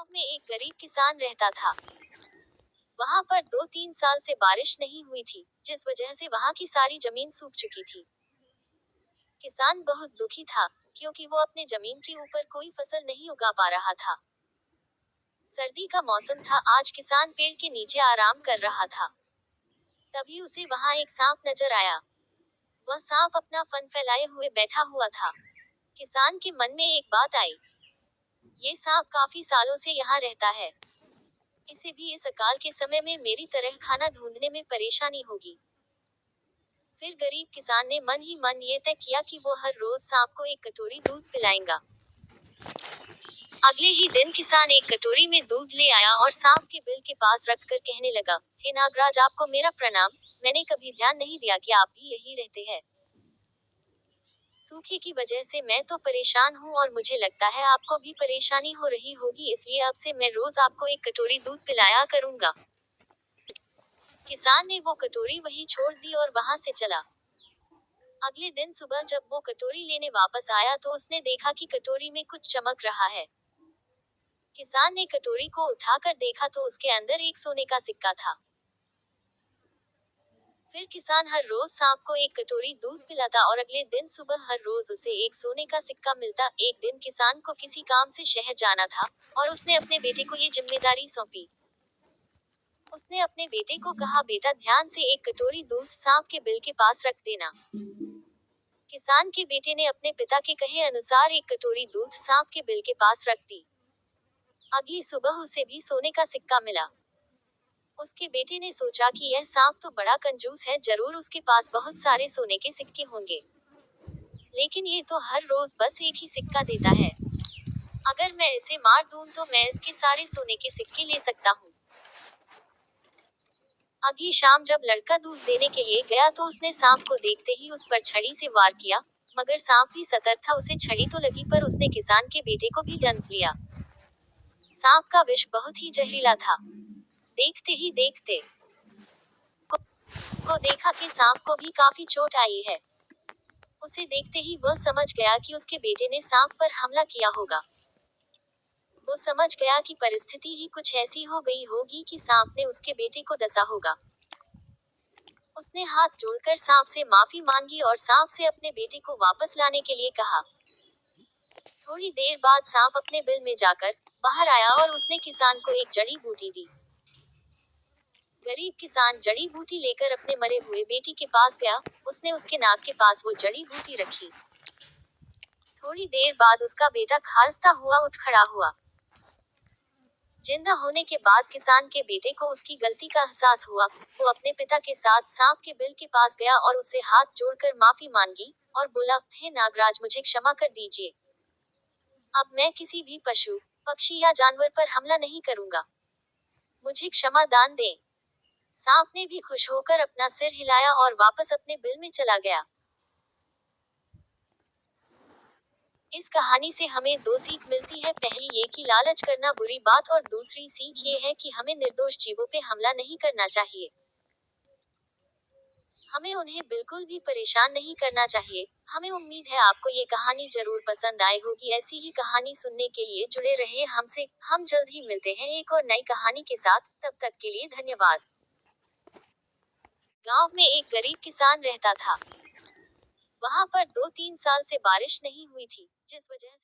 गांव में एक गरीब किसान रहता था। वहां पर 2-3 साल से बारिश नहीं हुई थी, जिस वजह से वहां की सारी जमीन सूख चुकी थी। किसान बहुत दुखी था, क्योंकि वो अपने जमीन के ऊपर कोई फसल नहीं उगा पा रहा था। सर्दी का मौसम था। आज किसान पेड़ के नीचे आराम कर रहा था। तभी उसे वहां एक सांप नजर आया। वह सांप अपना फन फैलाए हुए बैठा हुआ था। किसान के मन में एक बात आई। ये सांप काफी सालों से यहाँ रहता है। इसे भी इस अकाल के समय में मेरी तरह खाना ढूंढने में परेशानी होगी। फिर गरीब किसान ने मन ही मन ये तय किया कि वो हर रोज सांप को एक कटोरी दूध पिलाएगा। अगले ही दिन किसान एक कटोरी में दूध ले आया और सांप के बिल के पास रखकर कहने लगा, हे नागराज, आपको मेरा प्रणाम। मैंने कभी ध्यान नहीं दिया कि आप भी यही रहते हैं। सूखे की वजह से मैं तो परेशान हूँ और मुझे लगता है आपको भी परेशानी हो रही होगी, इसलिए अब से मैं रोज आपको एक कटोरी दूध पिलाया करूंगा। किसान ने वो कटोरी वहीं छोड़ दी और वहां से चला। अगले दिन सुबह जब वो कटोरी लेने वापस आया तो उसने देखा कि कटोरी में कुछ चमक रहा है। किसान ने कटोरी को उठाकर देखा तो उसके अंदर एक सोने का सिक्का था। फिर किसान हर रोज सांप को एक कटोरी दूध पिलाता और अगले दिन सुबह हर रोज उसे एक सोने का सिक्का मिलता। एक दिन किसान को किसी काम से शहर जाना था और उसने अपने बेटे को ये जिम्मेदारी सौंपी। उसने अपने बेटे को कहा, बेटा, ध्यान से एक कटोरी दूध सांप के बिल के पास रख देना। किसान के बेटे ने अपने पिता के कहे अनुसार एक कटोरी दूध सांप के बिल के पास रख दी। अगली सुबह उसे भी सोने का सिक्का मिला। उसके बेटे ने सोचा कि यह सांप तो बड़ा कंजूस है, जरूर उसके पास बहुत सारे सोने के सिक्के होंगे। लेकिन ये तो हर रोज बस एक ही सिक्का देता है। अगर मैं इसे मार दूं तो मैं इसके सारे सोने के सिक्के ले सकता हूँ। अगली शाम जब लड़का दूध देने के लिए गया तो उसने सांप को देखते ही उस पर छड़ी से वार किया, मगर सांप भी सतर्क था। उसे छड़ी तो लगी पर उसने किसान के बेटे को भी डंस लिया। सांप का विष बहुत ही जहरीला था। देखते ही देखते को देखा कि सांप को भी काफी चोट आई है। उसे देखते ही वह समझ गया कि उसके बेटे ने सांप पर हमला किया होगा। वो समझ गया कि परिस्थिति ही कुछ ऐसी हो गई होगी कि सांप ने उसके बेटे को डसा होगा। उसने हाथ जोड़कर सांप से माफी मांगी और सांप से अपने बेटे को वापस लाने के लिए कहा। थोड़ी देर बाद सांप अपने बिल में जाकर बाहर आया और उसने किसान को एक जड़ी बूटी दी। गरीब किसान जड़ी बूटी लेकर अपने मरे हुए बेटी के पास गया। उसने उसके नाक के पास वो जड़ी बूटी रखी। थोड़ी देर बाद उसका बेटा खांसता हुआ उठ खड़ा हुआ। जिंदा होने के बाद किसान के बेटे को उसकी गलती का एहसास हुआ। वो अपने पिता के साथ सांप के बिल के पास गया और उससे हाथ जोड़कर माफी मांगी और बोला, हे नागराज, मुझे क्षमा कर दीजिए। अब मैं किसी भी पशु, पक्षी या जानवर पर हमला नहीं करूंगा। मुझे क्षमा दान दें। सांप ने भी खुश होकर अपना सिर हिलाया और वापस अपने बिल में चला गया। इस कहानी से हमें दो सीख मिलती है। पहली ये कि लालच करना बुरी बात, और दूसरी सीख ये है कि हमें निर्दोष जीवों पे हमला नहीं करना चाहिए। हमें उन्हें बिल्कुल भी परेशान नहीं करना चाहिए। हमें उम्मीद है आपको ये कहानी जरूर पसंद आई होगी। ऐसी ही कहानी सुनने के लिए जुड़े रहे हमसे। हम जल्द ही मिलते हैं एक और नई कहानी के साथ। तब तक के लिए धन्यवाद। गांव में एक गरीब किसान रहता था। वहां पर 2-3 साल से बारिश नहीं हुई थी, जिस वजह से